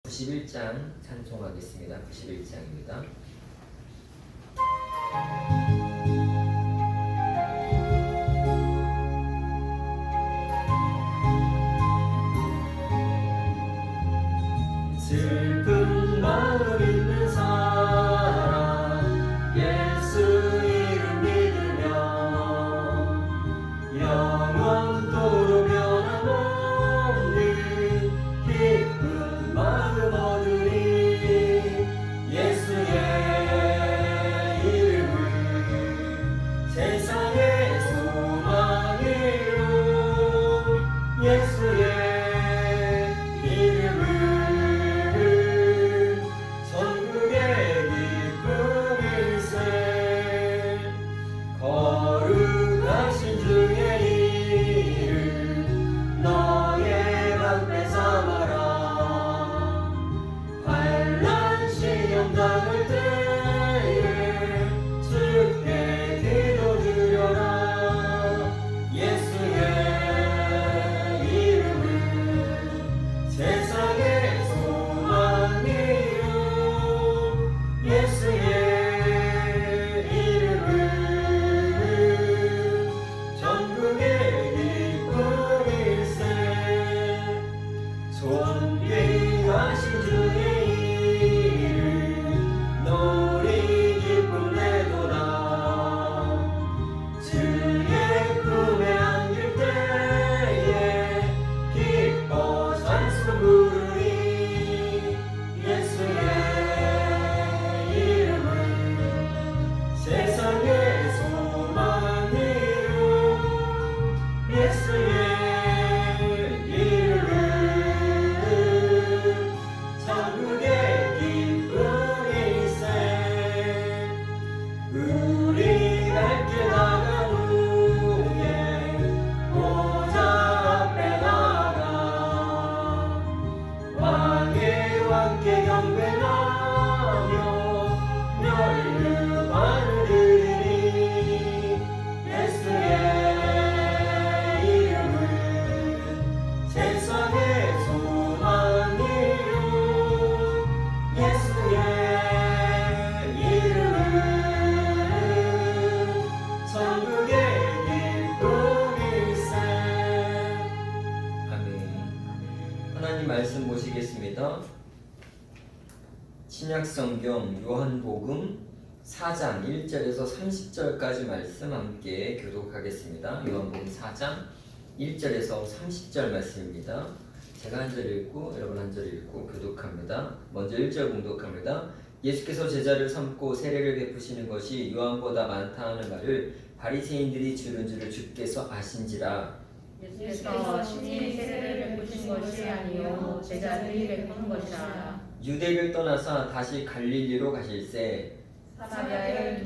91장 찬송하겠습니다. 91장입니다. 슬픈 마음 있는 사람 예수 이름 믿으며 영원토록 변함없는 기쁜 마음 얻으리. 예수의 이름을 세상의 소망이요 예수의 이름을 천국의 기쁨일세. 거룩하신 주의 이름 너의 방패 삼아라. 환난 시험 당할 때에 주께 기도드려라. 예수의 이름은 세상의 소망이요 예수의 이름은 전국의 기쁨일세. 존귀하신 주의 이름 놀이 기쁨 내도다. 주의 품에 안길 때에 기뻐 찬송 부르리. 예수의 이름은 세상의 소망이요 예수의 이름은 천국의 기쁨일세. 우리 갈 길 나간 후에 보좌 앞에 나가 왕의 왕께 경배하며 멸류관을 드리리. 예수의 이름은 세상의 소망이요 예수의 이름은 천국의 기쁨일세. 아멘. 하나님 말씀 보시겠습니다. 신약성경 요한복음 4장 1절에서 30절까지 말씀 함께 교독하겠습니다. 요한복음 4장 1절에서 30절 말씀입니다. 제가 한 절 읽고 여러분 한 절 읽고 교독합니다. 먼저 1절 공독합니다. 예수께서 제자를 삼고 세례를 베푸시는 것이 요한보다 많다 하는 말을 바리새인들이 들은 줄을 주께서 아신지라. 예수께서 친히 세례를 베푸신 것이 아니요 제자들이 베푸는 것이라. 유대를 떠나서 다시 갈릴리로 가실새 사마리아에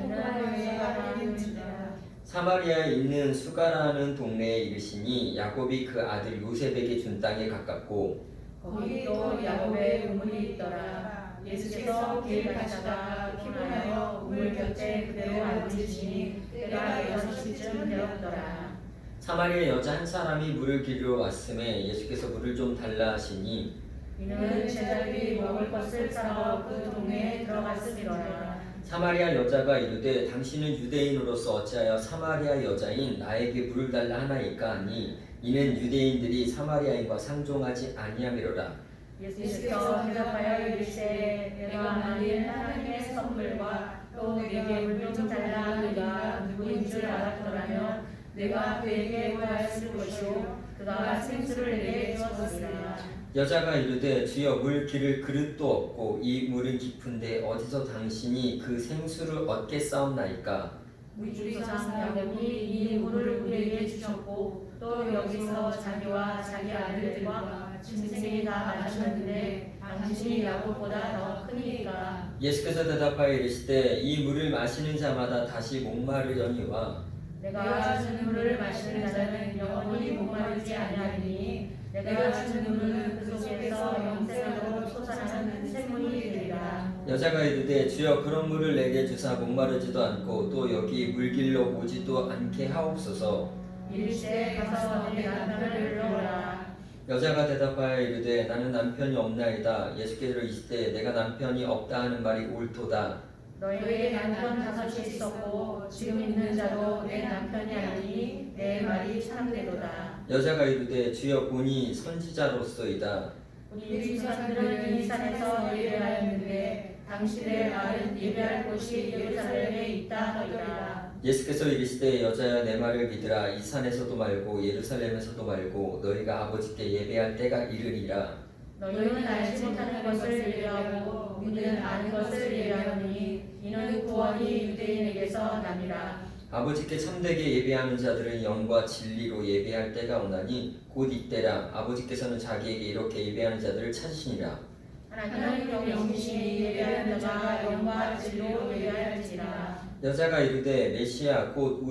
사마리아에 있는 수가라는 동네에 이르시니 야곱이 그 아들 요셉에게 준 땅에 가깝고 거기 또 야곱의 우물이 있더라. 예수께서 길 가시다가 피곤하여 우물 곁에 그대로 앉으시니 때가 6시쯤 되었더라. 사마리아 여자 한 사람이 물을 기르러 왔음에 예수께서 물을 좀 달라 하시니 이는 제자들이 먹을 것을 사러 그 동네에 들어갔으리라. 사마리아 여자가 이르되 당신은 유대인으로서 어찌하여 사마리아 여자인 나에게 물을 달라 하나이까 하니 이는 유대인들이 사마리아인과 상종하지 아니함이로라. 예수께서 대답하여 이르시되 내가 만일 하나님의 선물과 또 내게 물 좀 달라 너희가 누구인 줄 알았더라면 내가 그에게 구하였을 것이요 그가 생수를 내게 주었으리라. 여자가 이르되 주여 물 기를 그릇도 없고 이 물은 깊은데 어디서 당신이 그 생수를 얻겠사옵나이까. 우주리장 야곱이 이 물을 우리에게 주셨고 또 여기서 자기와 자기 아들들과 짐승이 다 마셨는데 당신이 야곱보다 더 크니까. 예수께서 대답하여 이르시되 이 물을 마시는 자마다 다시 목마르려니와 내가 주는 물을 마시는 자는 영원히 목마르지 아니하리니 내가 주는 물은 그 속에서 영생으로 솟아나는 샘물이 되리라. 여자가 이르되 주여 그런 물을 내게 주사 목마르지도 않고 또 여기 물길로 오지도 않게 하옵소서. 이르시되 가서 내 남편을 불러오라. 여자가 대답하여 이르되 나는 남편이 없나이다. 예수께서 이르시되 내가 남편이 없다 하는 말이 옳도다. 너에게 남편 5이 있었고 지금 있는 자도 내 남편이 아니니 내 말이 참되도다. 여자가 이르되 주여 보니 선지자로소이다. 우리 조상들은 이 산에서 예배하였는데 당신의 말은 예배할 곳이 예루살렘에 있다 하더이다. 예수께서 이르시되 여자야 내 말을 믿으라. 이 산에서도 말고 예루살렘에서도 말고 너희가 아버지께 예배할 때가 이르리라. 너희는 알지 못하는 것을 예배하고 우리는 아는 것을 예배하노니 이는 구원이 유대인에게서 남이라. 아버지께 참되게 예배하는 자들은 영과 진리로 예배할 때가 오나니 곧 이때라. 아버지께서는 자기에게 이렇게 예배하는 자들을 찾으시니라. 하나님은 영이시니 예배하는 자가 영과 진리로 예배할지라. 여자가 이르되 메시아 곧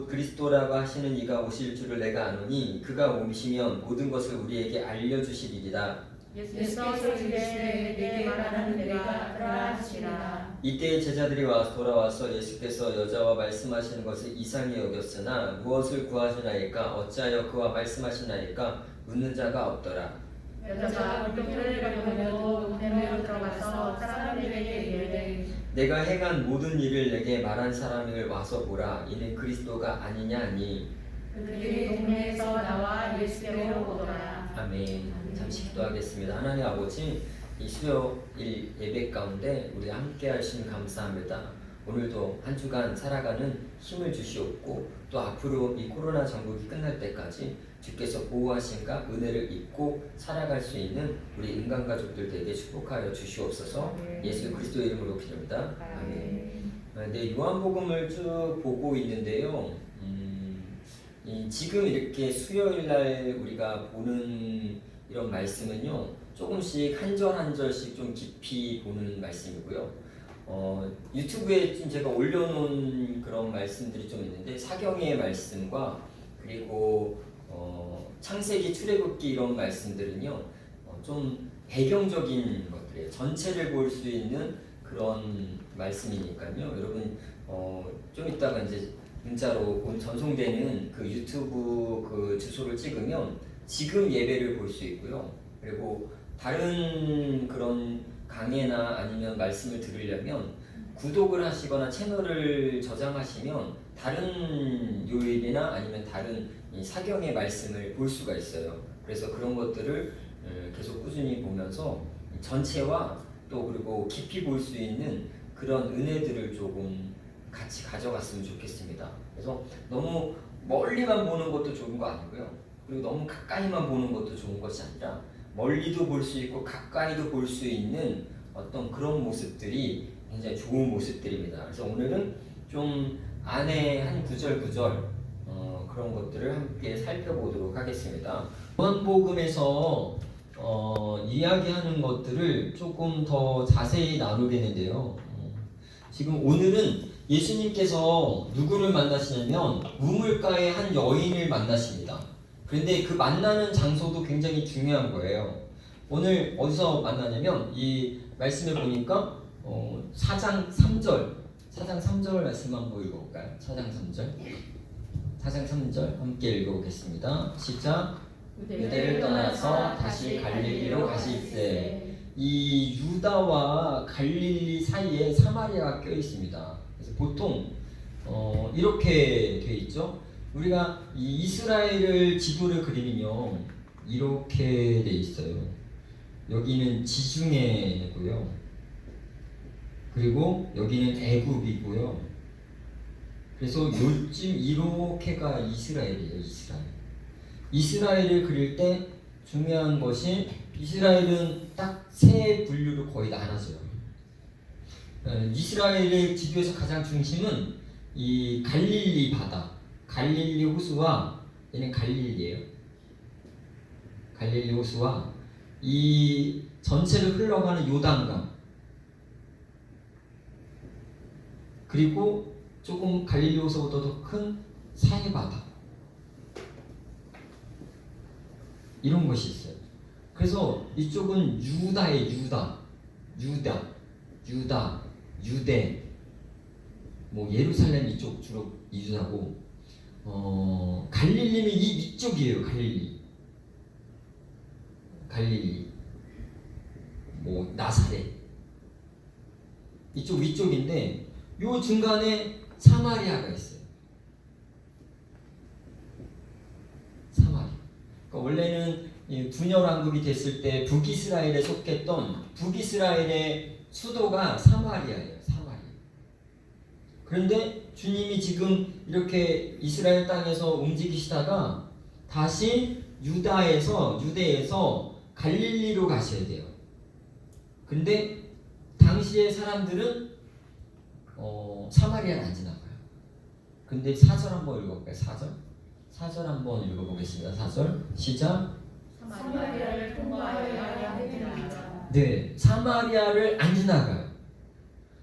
그리스도라고 하시는 이가 오실 줄을 내가 아노니 그가 오시면 모든 것을 우리에게 알려주시리이다. 예수께서 이르시되 내게 말하는 내가 그라 하시라. 이때 제자들이 돌아와서 예수께서 여자와 말씀하시는 것을 이상히 여겼으나 무엇을 구하시나이까 어찌하여 그와 말씀하시나이까 묻는 자가 없더라. 여자가 물동이를 가려고 대문으로 들어가서 사람들에게 이르되 내가 행한 모든 일을 내게 말한 사람을 와서 보라. 이는 그리스도가 아니냐 하니 그들이 동네에서 나와 예수께로 오더라. 아멘. 잠시 기도하겠습니다. 하나님 아버지, 이 수요일 예배 가운데 우리 함께 하신 감사합니다. 오늘도 한 주간 살아가는 힘을 주시옵고 또 앞으로 이 코로나 전국이 끝날 때까지 주께서 보호하신가 은혜를 입고 살아갈 수 있는 우리 인간가족들 되게 축복하여 주시옵소서. 예수 그리스도 이름으로 기도합니다. 아멘. 네, 요한복음을 쭉 보고 있는데요. 지금 이렇게 수요일 날 우리가 보는 이런 말씀은요, 조금씩 한 절 한 절씩 좀 깊이 보는 말씀이고요. 유튜브에 좀 제가 올려놓은 그런 말씀들이 좀 있는데 사경의 말씀과 그리고 창세기 출애굽기 이런 말씀들은요, 좀 배경적인 것들이에요. 전체를 볼 수 있는 그런 말씀이니까요. 여러분 좀 이따가 이제 문자로 전송되는 그 유튜브 그 주소를 찍으면 지금 예배를 볼 수 있고요. 그리고 다른 그런 강해나 아니면 말씀을 들으려면 구독을 하시거나 채널을 저장하시면 다른 요일이나 아니면 다른 이 사경의 말씀을 볼 수가 있어요. 그래서 그런 것들을 계속 꾸준히 보면서 전체와 또 그리고 깊이 볼 수 있는 그런 은혜들을 조금 같이 가져갔으면 좋겠습니다. 그래서 너무 멀리만 보는 것도 좋은 거 아니고요. 그리고 너무 가까이만 보는 것도 좋은 것이 아니라 멀리도 볼 수 있고 가까이도 볼 수 있는 어떤 그런 모습들이 굉장히 좋은 모습들입니다. 그래서 오늘은 좀 안에 한 구절 그런 것들을 함께 살펴보도록 하겠습니다. 요한복음에서 이야기하는 것들을 조금 더 자세히 나누겠는데요. 지금 오늘은 예수님께서 누구를 만나시냐면 우물가의 한 여인을 만나십니다. 그런데 그 만나는 장소도 굉장히 중요한 거예요. 오늘 어디서 만나냐면 이 말씀을 보니까 4장 3절 말씀 한번 읽어볼까요? 4장 3절 함께 읽어보겠습니다. 시작. 유대를 떠나서 다시 갈릴리로 가실새. 이 유다와 갈릴리 사이에 사마리아가 껴 있습니다. 그래서 보통 이렇게 돼 있죠. 우리가 이 이스라엘을 지도를 그리면요 이렇게 돼 있어요. 여기는 지중해고요. 그리고 여기는 애굽이고요. 그래서 요즘 이렇게가 이스라엘이에요. 이스라엘을 그릴 때 중요한 것이 이스라엘은 딱 세 분류로 거의 나눠져요. 이스라엘의 지도에서 가장 중심은 이 갈릴리 바다, 갈릴리 호수와 얘는 갈릴리예요. 갈릴리 호수와 이 전체를 흘러가는 요단강, 그리고 조금 갈릴리 호수보다 더 큰 사해바다, 이런 것이 있어요. 그래서 이쪽은 유다의 유대, 뭐 예루살렘 이쪽 주로 유다고, 갈릴리는 이쪽이에요. 갈릴리. 갈릴리, 뭐 나사렛 이쪽 위쪽인데 요 중간에 사마리아가 있어요. 사마리아. 그러니까 원래는 이 분열 왕국이 됐을 때 북이스라엘에 속했던 북이스라엘의 수도가 사마리아예요. 사마리아. 그런데 주님이 지금 이렇게 이스라엘 땅에서 움직이시다가 다시 유대에서 갈릴리로 가셔야 돼요. 근데 당시의 사람들은 사마리아를 안 지나가요. 근데 4절 한번 읽어볼까요? 4절 한번 읽어보겠습니다. 4절 시작. 사마리아를 통과하여야 합니다. 네, 사마리아를 안 지나가요.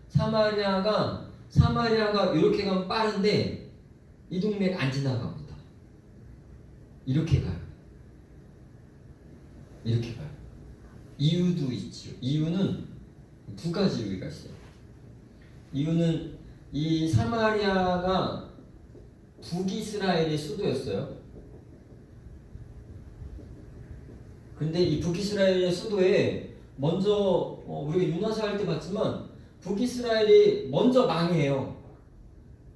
사마리아가 이렇게 가면 빠른데 이 동네를 안 지나갑니다. 이렇게 가요. 이렇게 가요. 이유도 있죠. 이유는 두 가지 이유가 있어요. 이유는 이 사마리아가 북이스라엘의 수도였어요. 근데 이 북이스라엘의 수도에 먼저 우리가 유나서 할 때 봤지만 북이스라엘이 먼저 망해요.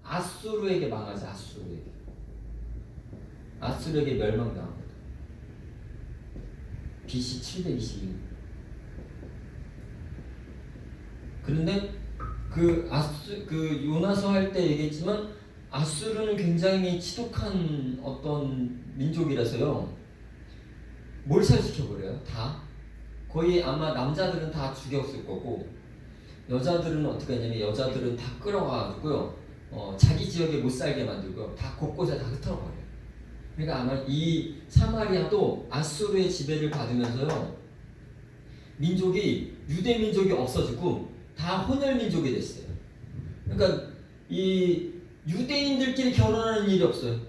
아수르에게 망하지. 아수르에게 멸망당합니다. BC 722. 그런데 그 요나서 할 때 얘기했지만 아수르는 굉장히 지독한 어떤 민족이라서요. 몰살시켜버려요. 다. 거의 아마 남자들은 다 죽였을 거고 여자들은 어떻게 하냐면 여자들은 다 끌어가지고요. 자기 지역에 못 살게 만들고요. 다 곳곳에 다 흩어버려요. 그러니까 아마 이 사마리아도 아수르의 지배를 받으면서요. 민족이 유대 민족이 없어지고 다 혼혈 민족이 됐어요. 그러니까 이 유대인들끼리 결혼하는 일이 없어요.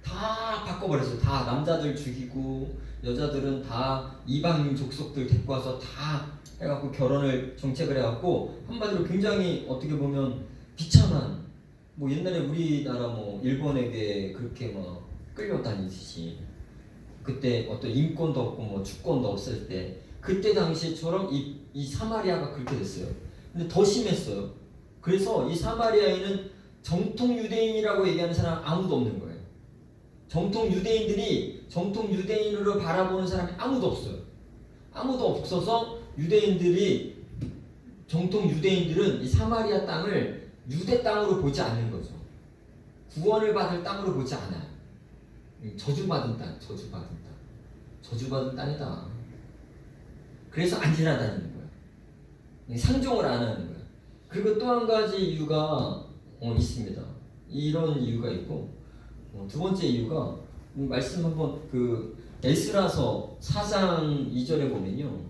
다 바꿔버렸어요. 다 남자들 죽이고 여자들은 다 이방인 족속들 데리고 와서 다 해갖고 결혼을 정책을 해갖고 한마디로 굉장히 어떻게 보면 비참한 뭐 옛날에 우리나라 뭐 일본에게 그렇게 막 끌려다니듯이 그때 어떤 인권도 없고 뭐 주권도 없을 때 그때 당시처럼 이 사마리아가 그렇게 됐어요. 근데 더 심했어요. 그래서 이 사마리아에는 정통 유대인이라고 얘기하는 사람 아무도 없는 거예요. 정통 유대인으로 바라보는 사람이 아무도 없어요. 아무도 없어서 정통 유대인들은 이 사마리아 땅을 유대 땅으로 보지 않는 거죠. 구원을 받을 땅으로 보지 않아요. 저주받은 땅이다. 그래서 안 지나다니는 거예요. 상종을 안 하는 거예요. 그리고 또 한 가지 이유가 있습니다. 이런 이유가 있고 두 번째 이유가 말씀 한번 에스라서 4장 2절에 보면요.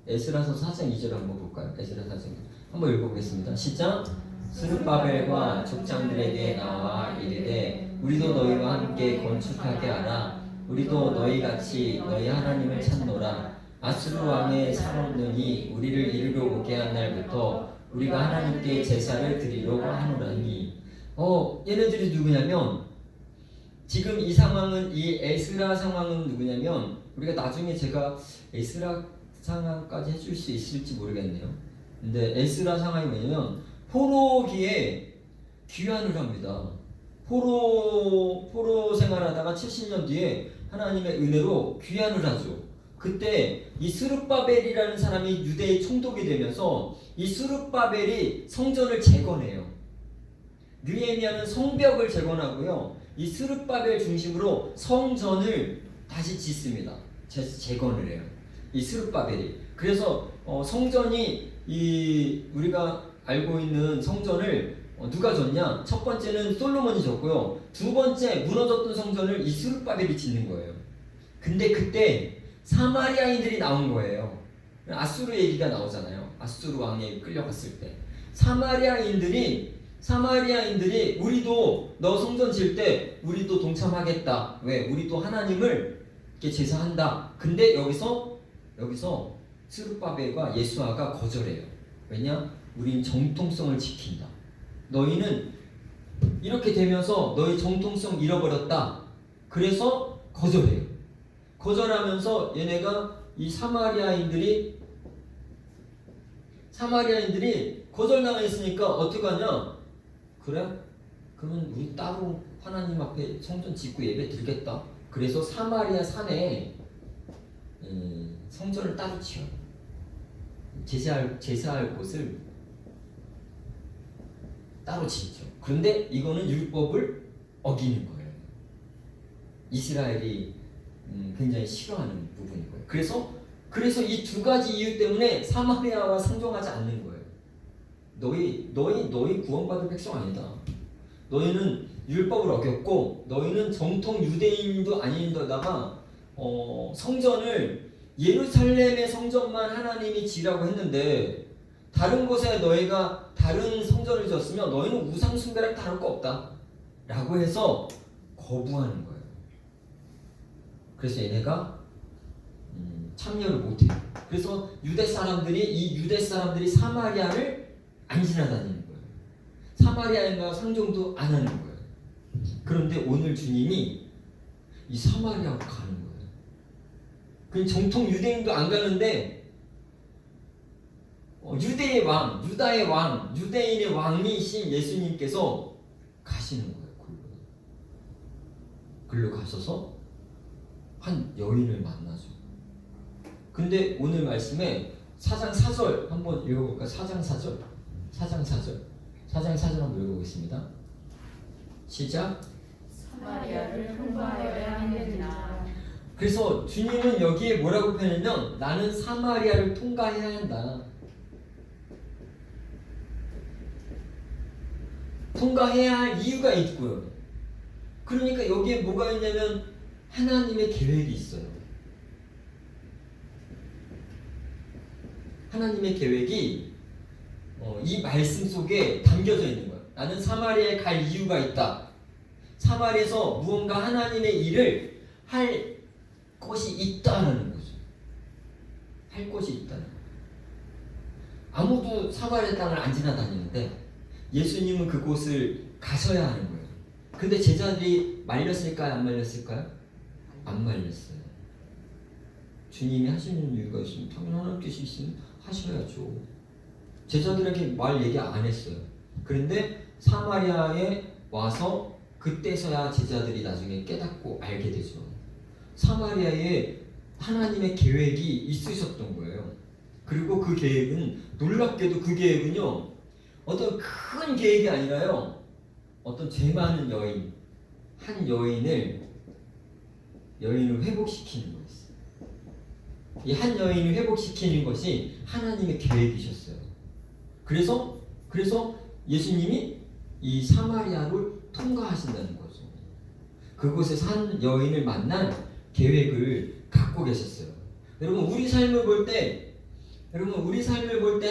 에스라서 4장 2절 한번 볼까요? 에스라 4장 한번 읽어보겠습니다. 시작. 스룹바벨과 족장들에게 나와 이르되 우리도 너희와 함께 건축하게 하라. 우리도 너희같이 너희 하나님을 찾노라. 아수르 왕의 사원능이 우리를 이리로 오게 한 날부터 우리가 하나님께 제사를 드리려고 하노라니. 얘네들이 누구냐면 지금 이 상황은 이 에스라 상황은 누구냐면 우리가 나중에 제가 에스라 상황까지 해줄 수 있을지 모르겠네요. 근데 에스라 상황이 뭐냐면 포로기에 귀환을 합니다. 포로 생활하다가 70년 뒤에 하나님의 은혜로 귀환을 하죠. 그때 이 스룹바벨이라는 사람이 유대의 총독이 되면서 이 스룹바벨이 성전을 재건해요. 느헤미야는 성벽을 재건하고요. 이 스룹바벨 중심으로 성전을 다시 짓습니다. 재건을 해요. 이 스룹바벨이. 그래서 성전이 우리가 알고 있는 성전을 누가 졌냐? 첫 번째는 솔로몬이 졌고요. 두 번째 무너졌던 성전을 이 스룹바벨이 짓는 거예요. 근데 그때 사마리아인들이 나온 거예요. 아수르 얘기가 나오잖아요. 아수르 왕에 끌려갔을 때 사마리아인들이 우리도 너 성전 질 때 우리도 동참하겠다. 왜? 우리도 하나님을 이렇게 제사한다. 근데 여기서 스룹바벨과 예수아가 거절해요. 왜냐? 우린 정통성을 지킨다. 너희는 이렇게 되면서 너희 정통성 잃어버렸다. 그래서 거절해요. 거절하면서 얘네가 이 사마리아인들이 거절당했으니까 어떻게 하냐? 그래? 그러면 우리 따로 하나님 앞에 성전 짓고 예배 드리겠다. 그래서 사마리아 산에 성전을 따로 지어요. 제사할 곳을 따로 짓죠. 그런데 이거는 율법을 어기는 거예요. 이스라엘이 굉장히 싫어하는 부분인 거예요. 그래서 이 두 가지 이유 때문에 사마리아와 상종하지 않는 거예요. 너희 구원받을 백성 아니다. 너희는 율법을 어겼고 너희는 정통 유대인도 아닌데다가 성전을 예루살렘의 성전만 하나님이 지라고 했는데 다른 곳에 너희가 다른 성전을 지었으면 너희는 우상 숭배랑 다를 거 없다 라고 해서 거부하는 거예요. 그래서 얘네가 참여를 못해요. 그래서 유대 사람들이 사마리아를 안 지나다니는 거예요. 사마리아인과 상종도 안 하는 거예요. 그런데 오늘 주님이 이 사마리아로 가는 거예요. 그 정통 유대인도 안 가는데 유다의 왕, 유대인의 왕이신 예수님께서 가시는 거예요. 글로 가셔서 한 여인을 만나죠. 근데 오늘 말씀에 4장 4절 한번 읽어볼까요? 4장 4절 한번 읽어보겠습니다. 시작. 사마리아를 통과하여야 하느니라. 그래서 주님은 여기에 뭐라고 표현하면 나는 사마리아를 통과해야 한다. 통과해야 할 이유가 있고요. 그러니까 여기에 뭐가 있냐면 하나님의 계획이 있어요. 하나님의 계획이 이 말씀 속에 담겨져 있는 거예요. 나는 사마리아에 갈 이유가 있다. 사마리아에서 무언가 하나님의 일을 할 것이 있다는 거죠. 할 것이 있다는 거예요. 아무도 사마리아 땅을 안 지나다니는데 예수님은 그곳을 가셔야 하는 거예요. 근데 제자들이 말렸을까요? 안 말렸을까요? 안 말렸어요. 주님이 하시는 이유가 있으면 당연히 하나님 뜻이 있으면 하셔야죠. 제자들에게 말 얘기 안 했어요. 그런데 사마리아에 와서 그때서야 제자들이 나중에 깨닫고 알게 되죠. 사마리아에 하나님의 계획이 있으셨던 거예요. 그리고 그 계획은 놀랍게도 그 계획은요 어떤 큰 계획이 아니라요 어떤 죄 많은 한 여인을 회복시키는 거였어요. 이 한 여인을 회복시키는 것이 하나님의 계획이셨어요. 그래서 예수님이 이 사마리아를 통과하신다는 거죠. 그곳에서 한 여인을 만난 계획을 갖고 계셨어요. 여러분 우리 삶을 볼 때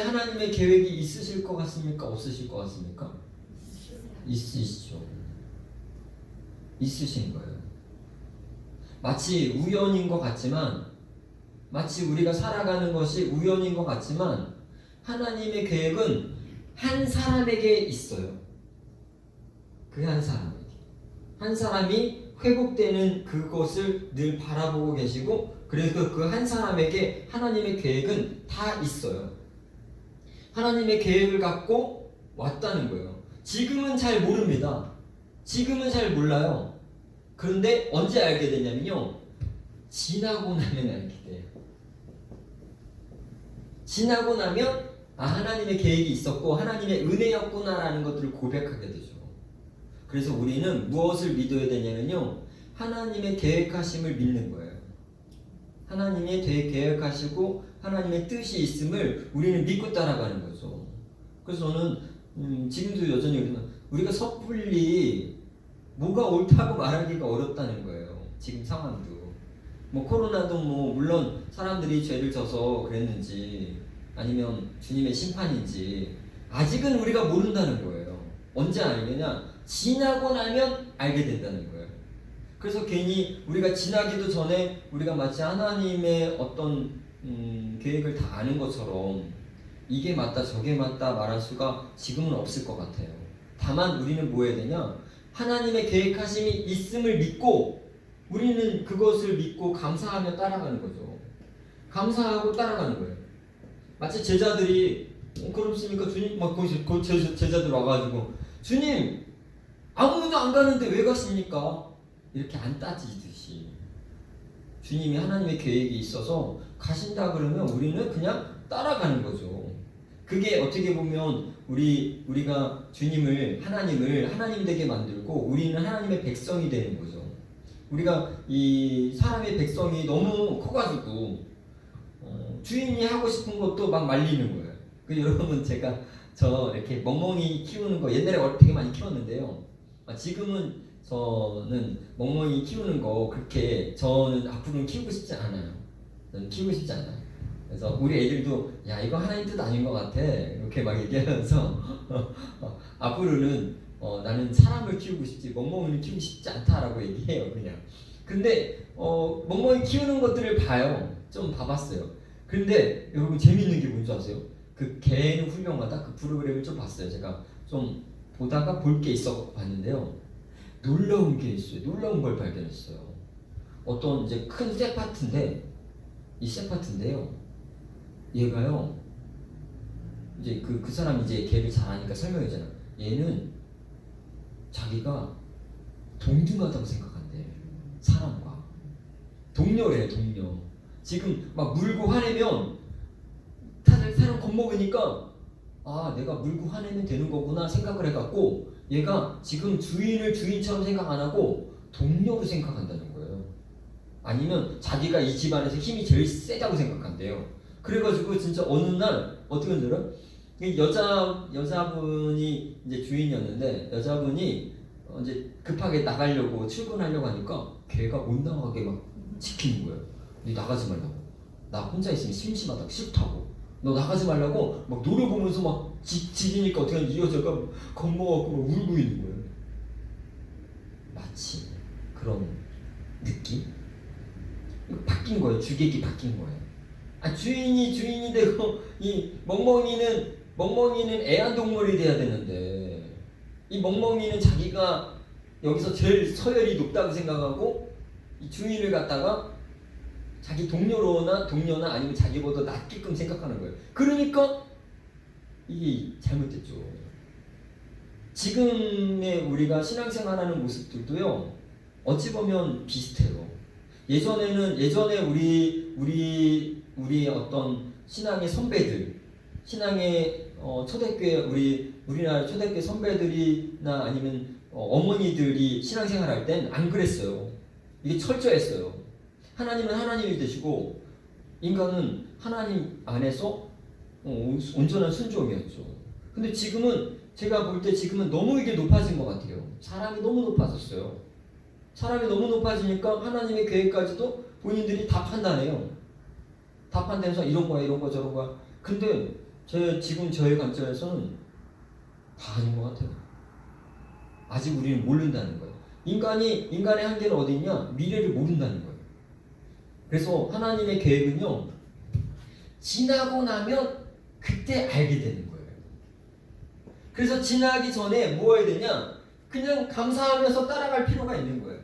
하나님의 계획이 있으실 것 같습니까? 없으실 것 같습니까? 있으시죠. 있으신 거예요. 마치 우연인 것 같지만, 마치 우리가 살아가는 것이 우연인 것 같지만 하나님의 계획은 한 사람에게 있어요. 그 한 사람에게. 한 사람이 회복되는 그것을 늘 바라보고 계시고 그래서 그 한 사람에게 하나님의 계획은 다 있어요. 하나님의 계획을 갖고 왔다는 거예요. 지금은 잘 모릅니다. 지금은 잘 몰라요. 그런데 언제 알게 되냐면요. 지나고 나면 알게 돼요. 지나고 나면 하나님의 계획이 있었고 하나님의 은혜였구나라는 것들을 고백하게 되죠. 그래서 우리는 무엇을 믿어야 되냐면요. 하나님의 계획하심을 믿는 거예요. 하나님의 계획하시고 하나님의 뜻이 있음을 우리는 믿고 따라가는 거죠. 그래서 저는 지금도 여전히 우리가 섣불리 뭐가 옳다고 말하기가 어렵다는 거예요. 지금 상황도. 코로나도 물론 사람들이 죄를 져서 그랬는지 아니면 주님의 심판인지 아직은 우리가 모른다는 거예요. 언제 알겠냐? 지나고 나면 알게 된다는 거예요. 그래서 괜히 우리가 지나기도 전에 우리가 마치 하나님의 어떤 계획을 다 아는 것처럼 이게 맞다 저게 맞다 말할 수가 지금은 없을 것 같아요. 다만 우리는 뭐 해야 되냐? 하나님의 계획하심이 있음을 믿고 우리는 그것을 믿고 감사하며 따라가는 거죠. 감사하고 따라가는 거예요. 마치 제자들이 그렇습니까 주님? 막 거기서 그 제자들 와가지고 주님 아무도 안 가는데 왜 가십니까? 이렇게 안 따지듯이 주님이 하나님의 계획이 있어서 가신다 그러면 우리는 그냥 따라가는 거죠. 그게 어떻게 보면 우리가 주님을 하나님 되게 만들고 우리는 하나님의 백성이 되는 거죠. 우리가 이 사람의 백성이 너무 커가지고 주인이 하고 싶은 것도 막 말리는 거예요. 여러분 저 이렇게 멍멍이 키우는 거 옛날에 되게 많이 키웠는데요. 지금은 저는 멍멍이 키우는 거 그렇게 저는 앞으로는 키우고 싶지 않아요. 저는 키우고 싶지 않아요. 그래서 우리 애들도 야 이거 하나님 뜻 아닌 것 같아 이렇게 막 얘기하면서 앞으로는 나는 사람을 키우고 싶지 멍멍이를 키우고 싶지 않다라고 얘기해요 그냥. 근데 멍멍이 키우는 것들을 봐요. 좀 봐봤어요. 근데 여러분 재밌는 게 뭔지 아세요? 그 개는 훌륭하다 그 프로그램을 좀 봤어요. 제가 좀 보다가 볼 게 있어 봤는데요. 놀라운 게 있어요. 놀라운 걸 발견했어요. 어떤 이제 큰 세파트인데 이 세파트인데요. 얘가요. 이제 그 사람이 이제 개를 잘 아니까 설명했잖아. 얘는 자기가 동등하다고 생각한대. 사람과 동료래 동료. 지금 막 물고 화내면 사람 겁먹으니까 아 내가 물고 화내면 되는 거구나 생각을 해갖고 얘가 지금 주인을 주인처럼 생각 안 하고 동료로 생각한다는 거예요. 아니면 자기가 이 집안에서 힘이 제일 세다고 생각한대요. 그래가지고 진짜 어느 날 어떻게 하더라? 여자분이 이제 주인이었는데 여자분이 이제 급하게 나가려고 출근하려고 하니까 걔가 못 나가게 막 지키는 거예요. 너 나가지 말라고. 나 혼자 있으면 심심하다고 싫다고. 너 나가지 말라고 막 노려보면서 막 지지니까 어떻게 하면 이 여자가 겁먹어갖고 막 울고 있는 거예요. 마치 그런 느낌? 이거 바뀐 거예요. 주객이 바뀐 거예요. 주인이 되고 이 멍멍이는 애완동물이 돼야 되는데 이 멍멍이는 자기가 여기서 제일 서열이 높다고 생각하고 이 주인을 갖다가 자기 동료나 아니면 자기보다 낫게끔 생각하는 거예요. 그러니까 이게 잘못됐죠. 지금의 우리가 신앙생활하는 모습들도요. 어찌 보면 비슷해요. 예전에 우리 어떤 신앙의 선배들, 신앙의 초대교회 우리나라 초대교회 선배들이나 아니면 어머니들이 신앙생활할 땐 안 그랬어요. 이게 철저했어요. 하나님은 하나님이 되시고 인간은 하나님 안에서 온전한 순종이었죠. 근데 지금은 제가 볼 때 지금은 너무 이게 높아진 것 같아요. 사람이 너무 높아졌어요. 사람이 너무 높아지니까 하나님의 계획까지도 본인들이 다 판단해요. 다 판단해서 이런 거야 저런 거야. 근데 지금 저의 관점에서는 다 아닌 것 같아요. 아직 우리는 모른다는 거예요. 인간의 한계는 어디 있냐? 미래를 모른다는 거예요. 그래서 하나님의 계획은요, 지나고 나면 그때 알게 되는 거예요. 그래서 지나기 전에 뭐 해야 되냐? 그냥 감사하면서 따라갈 필요가 있는 거예요.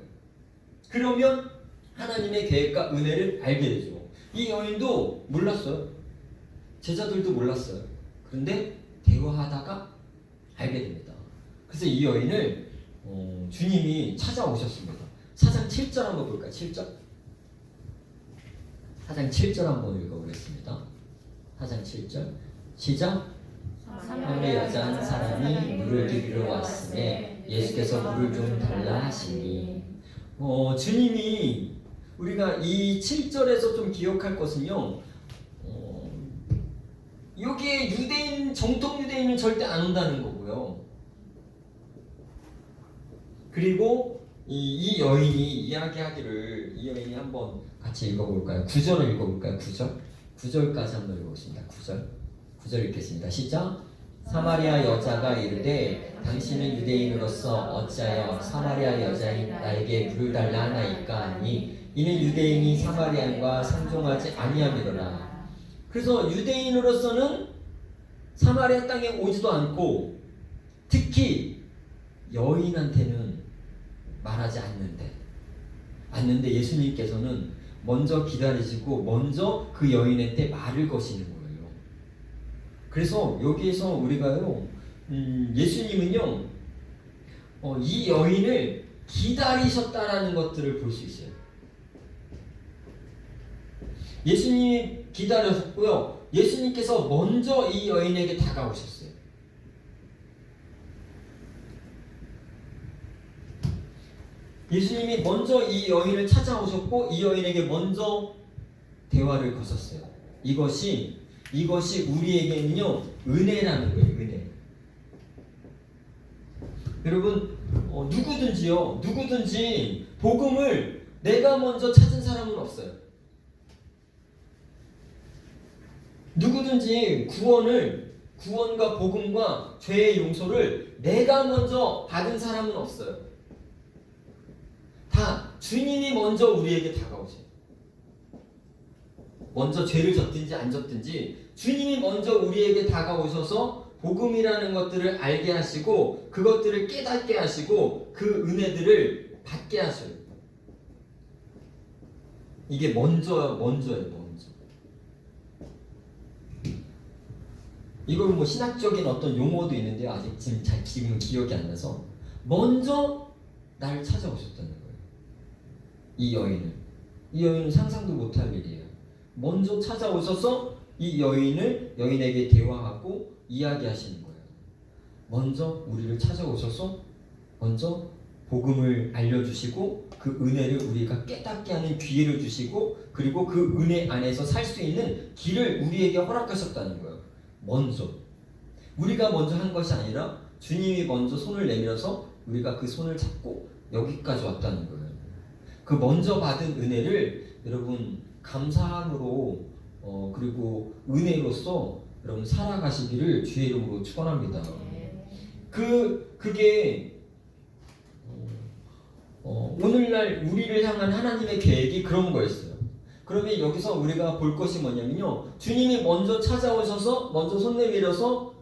그러면 하나님의 계획과 은혜를 알게 되죠. 이 여인도 몰랐어요. 제자들도 몰랐어요. 그런데 대화하다가 알게 됩니다. 그래서 이 여인을 주님이 찾아오셨습니다. 4장 7절 한번 볼까요? 7절? 4장 7절 한번 읽어보겠습니다. 4장 7절 시작. 사마리아 여자 한 사람이 물을 드리러 왔으에 예수께서 물을 좀 달라 하시니 주님이 우리가 이 7절에서 좀 기억할 것은요, 여기에 정통 유대인은 절대 안 온다는 거고요. 그리고 이 여인이 이야기하기를 이 여인이 한번 같이 읽어볼까요? 9절을 읽어볼까요? 9절까지 한번 읽어보겠습니다. 9절 읽겠습니다. 시작. 사마리아 여자가 이르되 당신은 유대인으로서 어찌하여 사마리아 여자인 나에게 물을 달라 하나이까 하니 이는 유대인이 사마리아인과 상종하지 아니함이로라. 그래서 유대인으로서는 사마리아 땅에 오지도 않고 특히 여인한테는 말하지 않는데 예수님께서는 먼저 기다리시고 먼저 그 여인한테 말을 거시는 거예요. 그래서 여기에서 우리가요, 예수님은요, 이 여인을 기다리셨다라는 것들을 볼 수 있어요. 예수님이 기다렸고요. 예수님께서 먼저 이 여인에게 다가오셨어요. 예수님이 먼저 이 여인을 찾아오셨고 이 여인에게 먼저 대화를 거셨어요. 이것이 우리에게는요 은혜라는 거예요. 은혜. 여러분 누구든지 복음을 내가 먼저 찾은 사람은 없어요. 누구든지 구원과 복음과 죄의 용서를 내가 먼저 받은 사람은 없어요. 다 주님이 먼저 우리에게 다가오세요. 먼저 죄를 졌든지 안 졌든지 주님이 먼저 우리에게 다가오셔서 복음이라는 것들을 알게 하시고 그것들을 깨닫게 하시고 그 은혜들을 받게 하셔요. 이게 먼저예요. 먼저. 이걸 뭐 신학적인 어떤 용어도 있는데요. 아직 지금 기억이 안 나서 먼저 날 찾아오셨다는 거예요. 이 여인은 상상도 못할 일이에요. 먼저 찾아오셔서 이 여인에게 대화하고 이야기하시는 거예요. 먼저 우리를 찾아오셔서 먼저 복음을 알려주시고 그 은혜를 우리가 깨닫게 하는 기회를 주시고 그리고 그 은혜 안에서 살 수 있는 길을 우리에게 허락하셨다는 거예요. 먼저 우리가 먼저 한 것이 아니라 주님이 먼저 손을 내밀어서 우리가 그 손을 잡고 여기까지 왔다는 거예요. 그 먼저 받은 은혜를 여러분 감사함으로 그리고 은혜로서 여러분 살아가시기를 주의 이름으로 축원합니다. 그게 오늘날 우리를 향한 하나님의 계획이 그런 거였어요. 그러면 여기서 우리가 볼 것이 뭐냐면요, 주님이 먼저 찾아오셔서 먼저 손 내밀어서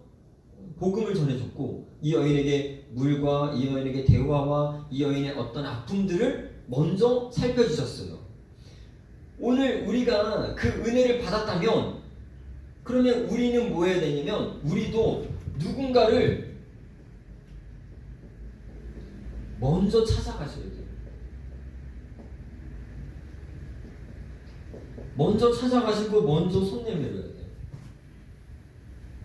복음을 전해줬고 이 여인에게 물과 이 여인에게 대화와 이 여인의 어떤 아픔들을 먼저 살펴주셨어요. 오늘 우리가 그 은혜를 받았다면 그러면 우리는 뭐 해야 되냐면 우리도 누군가를 먼저 찾아가셔야 돼요. 먼저 찾아가시고 먼저 손 내밀어야 돼요.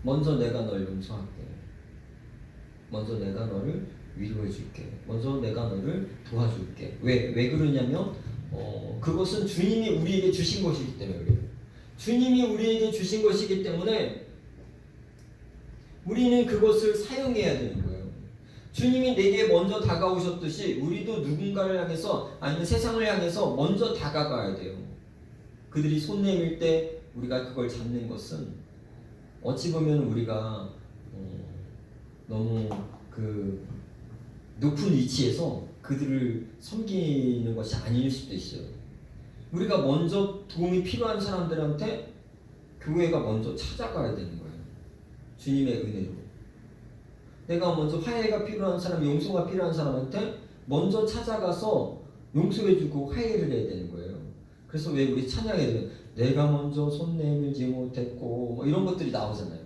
먼저 내가 널 용서할게. 먼저 내가 너를 위로해줄게. 먼저 내가 너를 도와줄게. 왜 그러냐면 그것은 주님이 우리에게 주신 것이기 때문에 그래요. 주님이 우리에게 주신 것이기 때문에 우리는 그것을 사용해야 되는 거예요. 주님이 내게 먼저 다가오셨듯이 우리도 누군가를 향해서 아니면 세상을 향해서 먼저 다가가야 돼요. 그들이 손 내밀 때 우리가 그걸 잡는 것은 어찌 보면 우리가 너무 그 높은 위치에서 그들을 섬기는 것이 아닐 수도 있어요. 우리가 먼저 도움이 필요한 사람들한테 교회가 먼저 찾아가야 되는 거예요. 주님의 은혜로. 내가 먼저 화해가 필요한 사람, 용서가 필요한 사람한테 먼저 찾아가서 용서해주고 화해를 해야 되는 거예요. 그래서 왜 우리 찬양에 되면 내가 먼저 손 내밀지 못했고 뭐 이런 것들이 나오잖아요.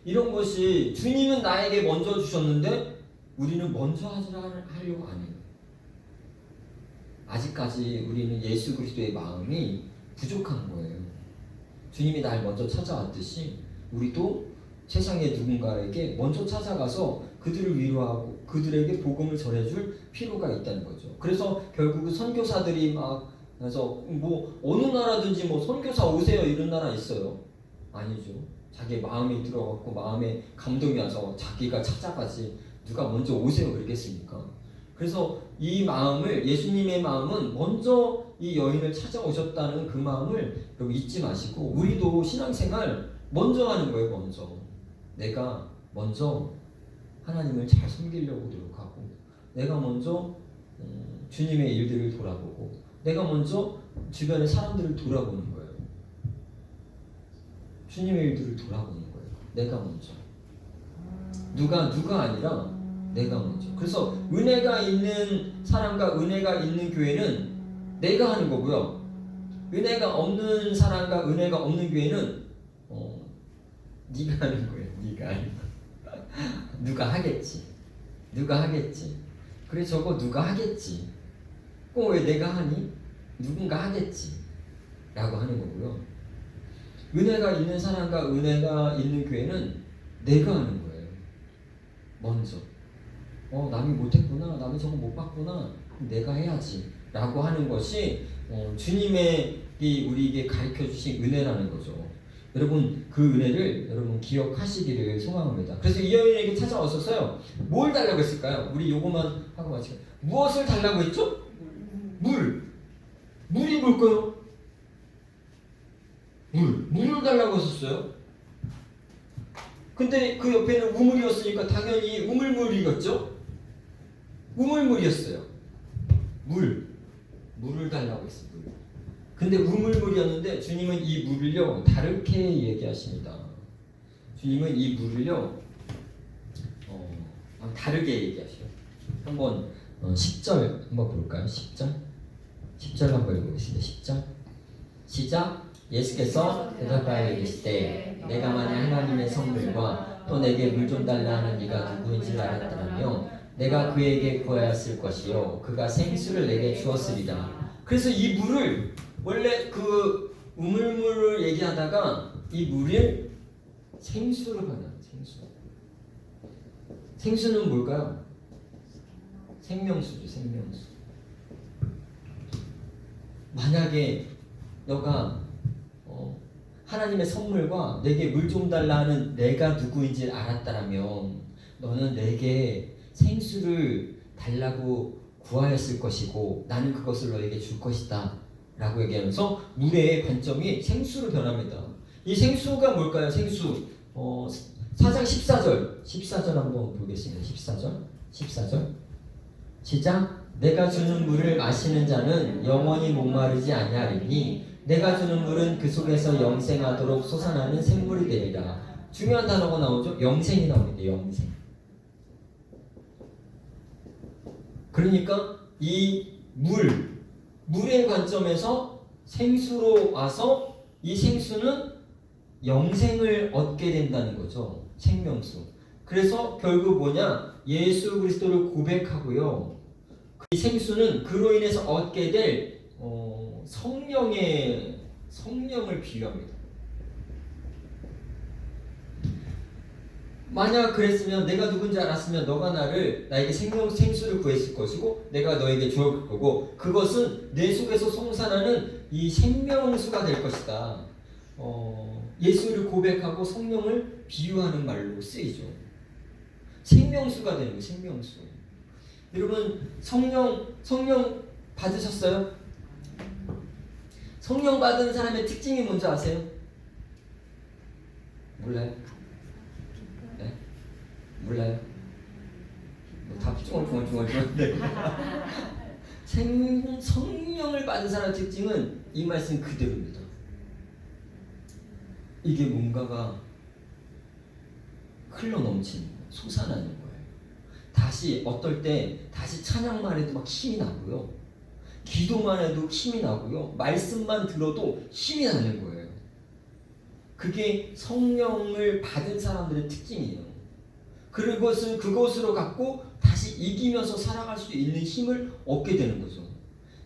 이런 것이 주님은 나에게 먼저 주셨는데 우리는 먼저 하려고 안 해요. 아직까지 우리는 예수 그리스도의 마음이 부족한 거예요. 주님이 날 먼저 찾아왔듯이 우리도 세상의 누군가에게 먼저 찾아가서 그들을 위로하고 그들에게 복음을 전해줄 필요가 있다는 거죠. 그래서 결국은 선교사들이 막 그래서 뭐 어느 나라든지 뭐 선교사 오세요 이런 나라 있어요? 아니죠. 자기 마음이 들어갔고 마음에 감동이 와서 자기가 찾아가지 누가 먼저 오세요 그러겠습니까? 그래서 이 마음을 예수님의 마음은 먼저 이 여인을 찾아오셨다는 그 마음을 여러분 잊지 마시고 우리도 신앙생활 먼저 하는 거예요. 내가 먼저 하나님을 잘 섬기려고 노력하고 내가 먼저 주님의 일들을 돌아보고 내가 먼저 주변의 사람들을 돌아보는 거예요. 주님의 일들을 돌아보는 거예요. 내가 먼저. 누가 아니라 내가 먼저. 그래서 은혜가 있는 사람과 은혜가 있는 교회는 내가 하는 거고요. 은혜가 없는 사람과 은혜가 없는 교회는 네가 하는 거예요. 네가 누가 하겠지. 누가 하겠지. 그래 저거 누가 하겠지. 왜 내가 하니? 누군가 하겠지. 라고 하는 거고요. 은혜가 있는 사람과 은혜가 있는 교회는 내가 하는 거예요. 먼저. 남이 못했구나. 남이 저거 못 봤구나. 내가 해야지. 라고 하는 것이 주님의 우리에게 가르쳐 주신 은혜라는 거죠. 여러분 그 은혜를 여러분 기억하시기를 소망합니다. 그래서 이 여인에게 찾아왔었어요. 뭘 달라고 했을까요? 우리 요거만 하고 마치고 무엇을 달라고 했죠? 물이 뭘까요? 물을 달라고 했었어요. 근데 그 옆에는 우물이었으니까 당연히 우물물이겠죠? 우물물이었어요. 물을 달라고 했어요. 근데 우물물이었는데 주님은 이 물을요 다르게 얘기하십니다. 주님은 이 물을요 다르게 얘기하셔요. 한번 10절 한번 볼까요? 10절 한번 읽어보겠습니다. 10절 시작. 예수께서 대답하여 이르시되 내가 만약 하나님의 성물과 또 내게 물 좀 달라 하는 네가 누구인지 알았더라면 내가 그에게 구하였을 것이요 그가 생수를 내게 주었으리라. 그래서 이 물을 원래 그 우물물을 얘기하다가 이 물을 생수로 변화해요. 생수는 뭘까요? 생명수죠. 생명수. 만약에 너가 하나님의 선물과 내게 물 좀 달라 하는 내가 누구인지 알았다라면 너는 내게 생수를 달라고 구하였을 것이고 나는 그것을 너에게 줄 것이다 라고 얘기하면서 물의 관점이 생수로 변합니다. 이 생수가 뭘까요? 생수 4장 14절 한번 보겠습니다. 14절 시작. 내가 주는 물을 마시는 자는 영원히 목마르지 아니하리니 내가 주는 물은 그 속에서 영생하도록 솟아나는 샘물이 되리라. 중요한 단어가 나오죠. 영생이 나옵니다. 영생. 그러니까 이 물의 관점에서 생수로 와서 이 생수는 영생을 얻게 된다는 거죠. 생명수. 그래서 결국 뭐냐? 예수 그리스도를 고백하고요. 이 생수는 그로 인해서 얻게 될 성령을 비유합니다. 만약 그랬으면 내가 누군지 알았으면 너가 나에게 생수를 구했을 것이고 내가 너에게 주었을 거고 그것은 내 속에서 솟아나는 이 생명수가 될 것이다. 예수를 고백하고 성령을 비유하는 말로 쓰이죠. 생명수가 되는 거예요. 생명수. 여러분 성령 받으셨어요? 성령 받은 사람의 특징이 뭔지 아세요? 몰라요? 네? 몰라요? 다 중얼중얼 성령을 받은 사람의 특징은 이 말씀 그대로입니다. 이게 뭔가가 흘러 넘치는 거예요. 솟아나는 거예요. 다시 어떨 때 다시 찬양만 해도 막 힘이 나고요. 기도만 해도 힘이 나고요. 말씀만 들어도 힘이 나는 거예요. 그게 성령을 받은 사람들의 특징이에요. 그것으로 갖고 다시 이기면서 살아갈 수 있는 힘을 얻게 되는 거죠.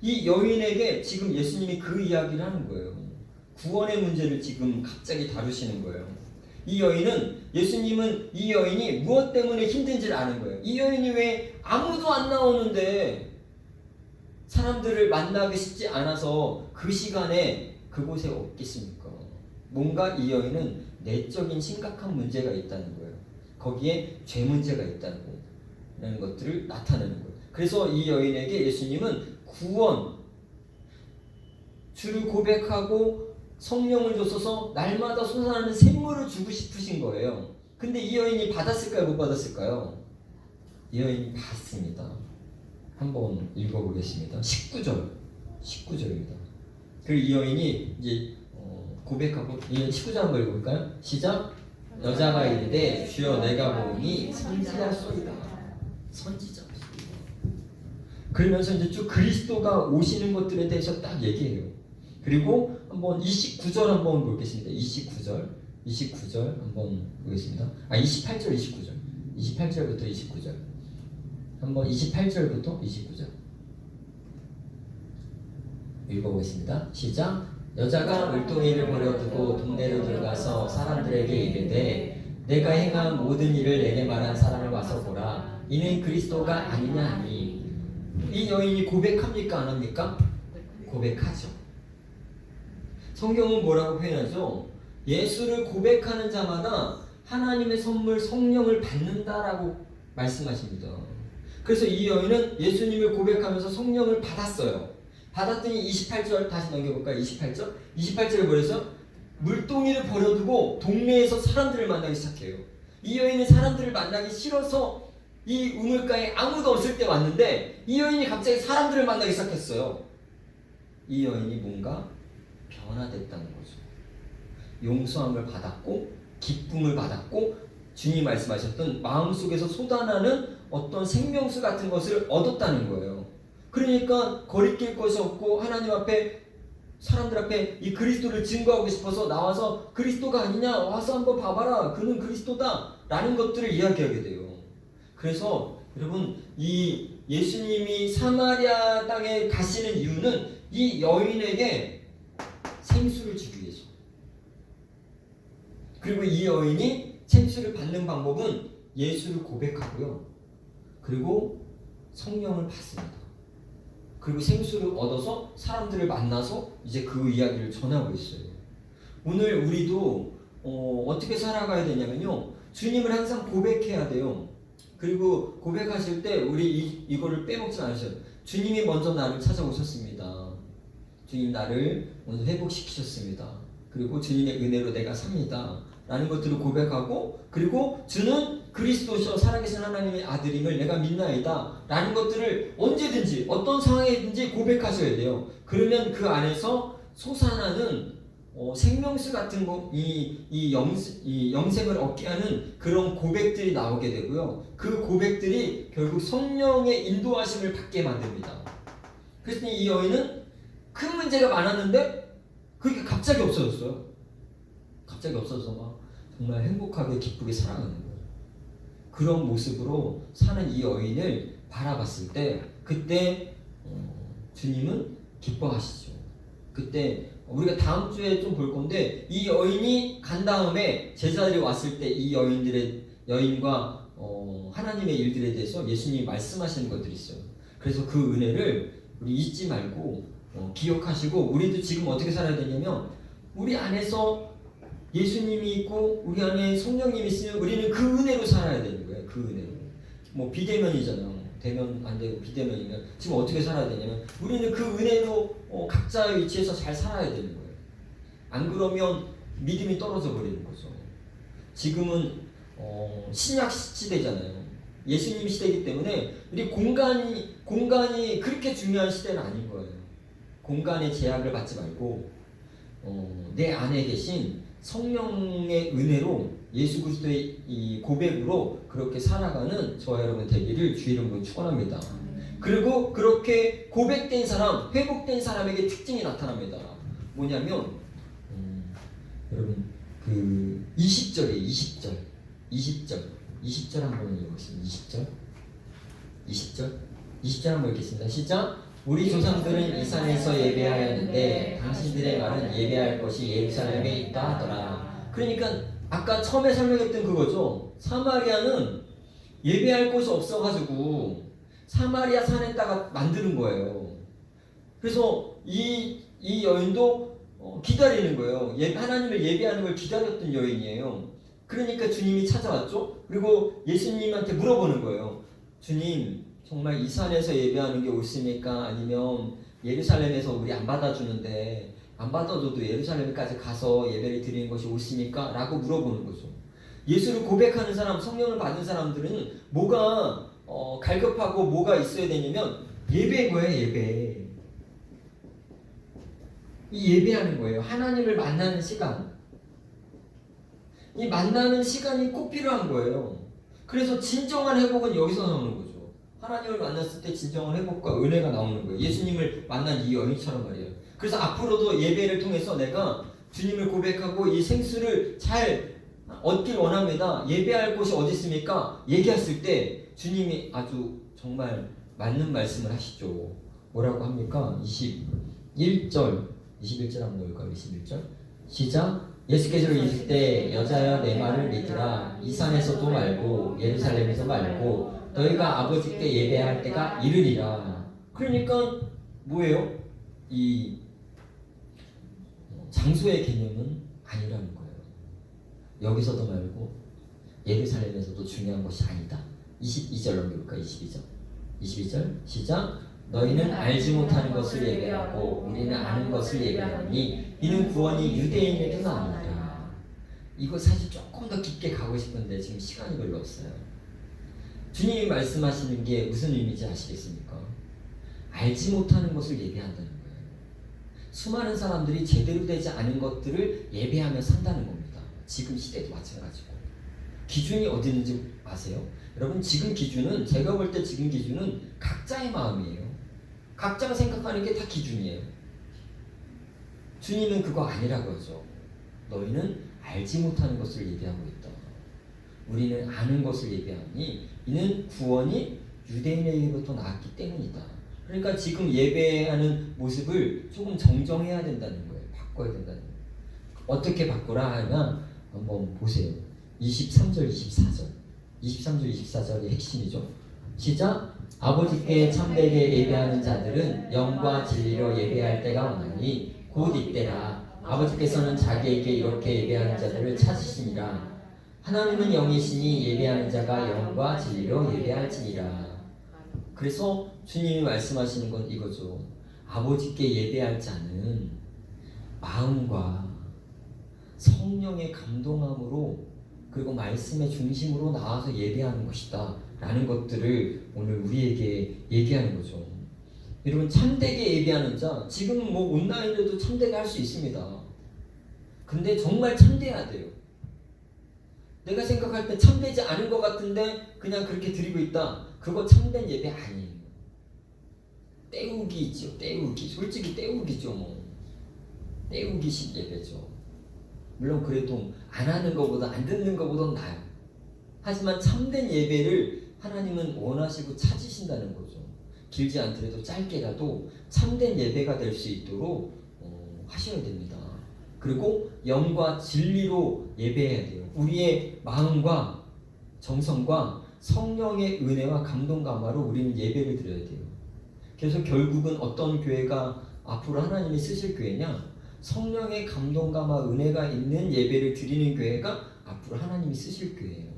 이 여인에게 지금 예수님이 그 이야기를 하는 거예요. 구원의 문제를 지금 갑자기 다루시는 거예요. 예수님은 이 여인이 무엇 때문에 힘든지를 아는 거예요. 이 여인이 왜 아무도 안 나오는데 사람들을 만나기 쉽지 않아서 그 시간에 그곳에 없겠습니까? 뭔가 이 여인은 내적인 심각한 문제가 있다는 거예요. 거기에 죄 문제가 있다는 것들을 나타내는 거예요. 그래서 이 여인에게 예수님은 주를 고백하고 성령을 줬어서 날마다 솟아나는 샘물을 주고 싶으신 거예요. 근데 이 여인이 받았을까요? 못 받았을까요? 이 여인이 받습니다. 한번 읽어보겠습니다. 19절입니다. 그리고 이 여인이 이제 고백하고 19절 한번 읽어볼까요? 시작. 여자가 이르되 주여 내가 보니 선지자소이다. 선지자. 그러면서 이제 쭉 그리스도가 오시는 것들에 대해서 딱 얘기해요. 그리고 한번 29절 한번 보겠습니다. 29절 한번 보겠습니다. 28절 28절부터 29절 한번 28절부터 29절 읽어보겠습니다. 시작. 여자가 물동이를 버려두고 동네로 들어가서 사람들에게 이르되 내가 행한 모든 일을 내게 말한 사람을 와서 보라. 이는 그리스도가 아니냐 하니. 이 여인이 고백합니까 안 합니까? 고백하죠. 성경은 뭐라고 표현하죠? 예수를 고백하는 자마다 하나님의 선물 성령을 받는다라고 말씀하십니다. 그래서 이 여인은 예수님을 고백하면서 성령을 받았어요. 받았더니 28절 다시 넘겨볼까요? 28절에 뭐랬어? 물동이를 버려두고 동네에서 사람들을 만나기 시작해요. 이 여인은 사람들을 만나기 싫어서 이 우물가에 아무도 없을 때 왔는데 이 여인이 갑자기 사람들을 만나기 시작했어요. 이 여인이 뭔가 변화됐다는 거죠. 용서함을 받았고 기쁨을 받았고 주님 말씀하셨던 마음속에서 쏟아나는 어떤 생명수 같은 것을 얻었다는 거예요. 그러니까 거리낄 것이 없고 하나님 앞에 사람들 앞에 이 그리스도를 증거하고 싶어서 나와서 그리스도가 아니냐 와서 한번 봐봐라 그는 그리스도다 라는 것들을 이야기하게 돼요. 그래서 여러분 이 예수님이 사마리아 땅에 가시는 이유는 이 여인에게 생수를 주기 위해서. 그리고 이 여인이 생수를 받는 방법은 예수를 고백하고요. 그리고 성령을 받습니다. 그리고 생수를 얻어서 사람들을 만나서 이제 그 이야기를 전하고 있어요. 오늘 우리도 어떻게 살아가야 되냐면요. 주님을 항상 고백해야 돼요. 그리고 고백하실 때 우리 이거를 빼먹지 않으셔요. 주님이 먼저 나를 찾아오셨습니다. 주님 나를 먼저 회복시키셨습니다. 그리고 주님의 은혜로 내가 삽니다. 라는 것들을 고백하고 그리고 주는 그리스도시여 살아계신 하나님의 아들임을 내가 믿나이다 라는 것들을 언제든지 어떤 상황이든지 고백하셔야 돼요. 그러면 그 안에서 솟아나는 생명수 같은 이 영생을 얻게 하는 그런 고백들이 나오게 되고요. 그 고백들이 결국 성령의 인도하심을 받게 만듭니다. 그래서 이 여인은 큰 문제가 많았는데 그게 갑자기 없어졌어요. 갑자기 없어져서 막 정말 행복하게 기쁘게 살아가는 거예요. 그런 모습으로 사는 이 여인을 바라봤을 때 그때 주님은 기뻐하시죠. 그때 우리가 다음 주에 좀 볼 건데 이 여인이 간 다음에 제자들이 왔을 때 이 여인과 하나님의 일들에 대해서 예수님이 말씀하시는 것들이 있어요. 그래서 그 은혜를 우리 잊지 말고 기억하시고 우리도 지금 어떻게 살아야 되냐면 우리 안에서 예수님이 있고 우리 안에 성령님이 있으면 우리는 그 은혜로 살아야 되는 거예요. 그 은혜로. 뭐 비대면이잖아요. 대면 안 되고 비대면이면 지금 어떻게 살아야 되냐면 우리는 그 은혜로 각자의 위치에서 잘 살아야 되는 거예요. 안 그러면 믿음이 떨어져 버리는 거죠. 지금은 신약 시대잖아요. 예수님 시대이기 때문에 우리 공간이 그렇게 중요한 시대는 아닌 거예요. 공간의 제약을 받지 말고 내 안에 계신 성령의 은혜로 예수 그리스도의 이 고백으로 그렇게 살아가는 저와 여러분 되기를 주의 이름으로 축원합니다. 그리고 그렇게 고백된 사람, 회복된 사람에게 특징이 나타납니다. 뭐냐면 여러분 그 20절이에요. 20절 한번 읽어보겠습니다. 20절 한번 읽겠습니다. 시작. 우리 조상들은 이 산에서 예배하였는데 당신들의 말은 예배할 것이 예루살렘에 있다 하더라. 그러니까 아까 처음에 설명했던 그거죠. 사마리아는 예배할 곳이 없어가지고 사마리아 산에다가 만드는 거예요. 그래서 이 여인도 기다리는 거예요. 하나님을 예배하는 걸 기다렸던 여인이에요. 그러니까 주님이 찾아왔죠. 그리고 예수님한테 물어보는 거예요. 주님 정말 이 산에서 예배하는 게 옳습니까? 아니면 예루살렘에서 우리 안 받아주는데 안 받아줘도 예루살렘까지 가서 예배를 드리는 것이 옳습니까? 라고 물어보는 거죠. 예수를 고백하는 사람, 성령을 받은 사람들은 뭐가 갈급하고 뭐가 있어야 되냐면 예배인 거예요. 예배. 이 예배하는 거예요. 하나님을 만나는 시간. 이 만나는 시간이 꼭 필요한 거예요. 그래서 진정한 회복은 여기서 나오는 거죠. 하나님을 만났을 때 진정한 회복과 은혜가 나오는 거예요. 예수님을 만난 이 여인처럼 말이에요. 그래서 앞으로도 예배를 통해서 내가 주님을 고백하고 이 생수를 잘 얻길 원합니다. 예배할 곳이 어디 있습니까? 얘기했을 때 주님이 아주 정말 맞는 말씀을 하시죠. 뭐라고 합니까? 21절 한번 볼까요? 21절 시작. 예수께서 이르실 때 여자여 내 말을 믿으라. 이 산에서도 말고 예루살렘에서 말고 너희가 아버지께 예배할 때가 이르리라. 그러니까 뭐예요? 이 장소의 개념은 아니라는 거예요. 여기서도 말고 예루살렘에서도 중요한 것이 아니다. 22절 넘겨볼까? 22절 시작. 너희는 알지 못하는 것을 예배하고 우리는 아는 것을 예배하니 이는 구원이 유대인에게는 아니라. 이거 사실 조금 더 깊게 가고 싶은데 지금 시간이 별로 없어요. 주님이 말씀하시는 게 무슨 의미인지 아시겠습니까? 알지 못하는 것을 예배한다는 거예요. 수많은 사람들이 제대로 되지 않은 것들을 예배하며 산다는 겁니다. 지금 시대도 마찬가지고. 기준이 어디 있는지 아세요? 여러분, 지금 기준은, 제가 볼 때 지금 기준은 각자의 마음이에요. 각자가 생각하는 게 다 기준이에요. 주님은 그거 아니라고 하죠. 너희는 알지 못하는 것을 예배하고 있다. 우리는 아는 것을 예배하니 이는 구원이 유대인에게로부터 나왔기 때문이다. 그러니까 지금 예배하는 모습을 조금 정정해야 된다는 거예요. 바꿔야 된다는 거예요. 어떻게 바꾸라 하면 한번 보세요. 23절 24절이 핵심이죠. 시작. 아버지께 참되게 예배하는 자들은 영과 진리로 예배할 때가 오나니 곧 이때라. 아버지께서는 자기에게 이렇게 예배하는 자들을 찾으시니라. 하나님은 영이시니 예배하는 자가 영과 진리로 예배할지니라. 그래서 주님이 말씀하시는 건 이거죠. 아버지께 예배할 자는 마음과 성령의 감동함으로 그리고 말씀의 중심으로 나와서 예배하는 것이다 라는 것들을 오늘 우리에게 얘기하는 거죠. 여러분, 참되게 예배하는 자, 지금 뭐 온라인으로도 참되게 할 수 있습니다. 근데 정말 참돼야 돼요. 내가 생각할 때 참되지 않은 것 같은데 그냥 그렇게 드리고 있다. 그거 참된 예배 아니에요. 때우기죠. 때우기. 솔직히 때우기죠. 뭐. 때우기식 예배죠. 물론 그래도 안 하는 것보다 안 듣는 것보다 나아요. 하지만 참된 예배를 하나님은 원하시고 찾으신다는 거죠. 길지 않더라도 짧게라도 참된 예배가 될 수 있도록 하셔야 됩니다. 그리고 영과 진리로 예배해야 돼요. 우리의 마음과 정성과 성령의 은혜와 감동 감화로 우리는 예배를 드려야 돼요. 그래서 결국은 어떤 교회가 앞으로 하나님이 쓰실 교회냐? 성령의 감동 감화 은혜가 있는 예배를 드리는 교회가 앞으로 하나님이 쓰실 교회예요.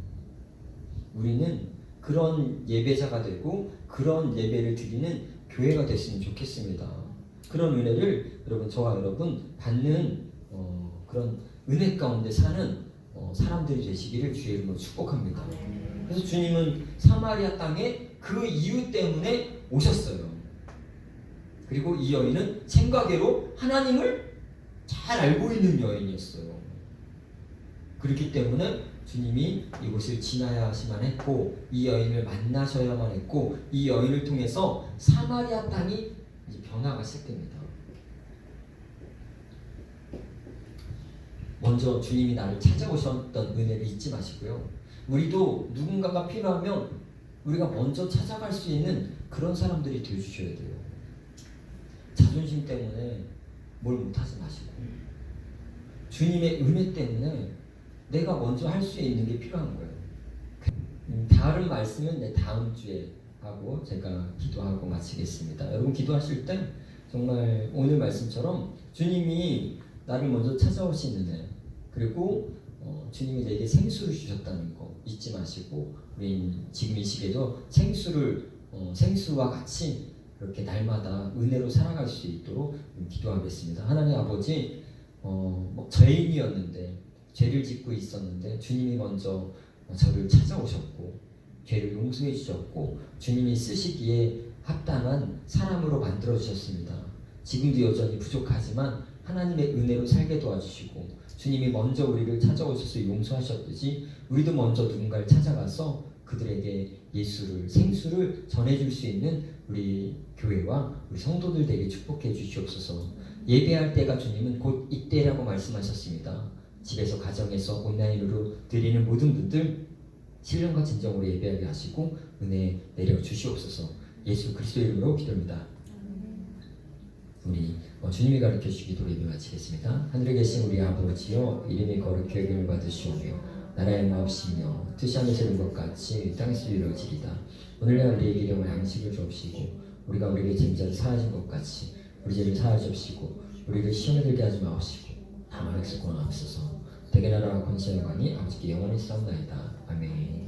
우리는 그런 예배자가 되고 그런 예배를 드리는 교회가 됐으면 좋겠습니다. 그런 은혜를 여러분, 저와 여러분 받는 그런 은혜 가운데 사는 사람들이 되시기를 주의 이름으로 축복합니다. 그래서 주님은 사마리아 땅에 그 이유 때문에 오셨어요. 그리고 이 여인은 생각외로 하나님을 잘 알고 있는 여인이었어요. 그렇기 때문에 주님이 이곳을 지나야만 했고 이 여인을 만나셔야만 했고 이 여인을 통해서 사마리아 땅이 이제 변화가 시작됩니다. 먼저 주님이 나를 찾아오셨던 은혜를 잊지 마시고요. 우리도 누군가가 필요하면 우리가 먼저 찾아갈 수 있는 그런 사람들이 되어주셔야 돼요. 자존심 때문에 뭘 못하지 마시고 주님의 은혜 때문에 내가 먼저 할 수 있는 게 필요한 거예요. 다른 말씀은 다음 주에 하고 제가 기도하고 마치겠습니다. 여러분, 기도하실 때 정말 오늘 말씀처럼 주님이 나를 먼저 찾아오신 은혜, 그리고 주님이 내게 생수를 주셨다는 거 잊지 마시고 우리 지금 이 시기에도 생수와 같이 이렇게 날마다 은혜로 살아갈 수 있도록 기도하겠습니다. 하나님 아버지, 죄인이었는데 죄를 짓고 있었는데 주님이 먼저 저를 찾아오셨고 죄를 용서해 주셨고 주님이 쓰시기에 합당한 사람으로 만들어 주셨습니다. 지금도 여전히 부족하지만 하나님의 은혜로 살게 도와주시고 주님이 먼저 우리를 찾아오셔서 용서하셨듯이 우리도 먼저 누군가를 찾아가서 그들에게 예수를, 생수를 전해줄 수 있는 우리 교회와 우리 성도들 되게 축복해 주시옵소서. 예배할 때가 주님은 곧 이때라고 말씀하셨습니다. 집에서 가정에서 온라인으로 드리는 모든 분들 신령과 진정으로 예배하게 하시고 은혜 내려 주시옵소서. 예수 그리스도의 이름으로 기도합니다. 우리 주님이 가르쳐 주신 기도로 예배 마치겠습니다. 하늘에 계신 우리 아버지여 이름이 거룩히 여김을 받으시오며 나라의 마옵시며 뜻이 하늘에서 이룬 것 같이 땅에서 이루어지리다. 오늘날 우리에게 일용할 양식을 주옵시고 우리가 우리에게 죄인자를 사하신 것 같이 우리 죄를 사하여 주옵시고 우리를 시험에 들게 하지 마옵시고 다만 엑스코나 앞서서 대개 나라와 권세와 영광이 아버지께 영원히 싸움나이다. 아멘.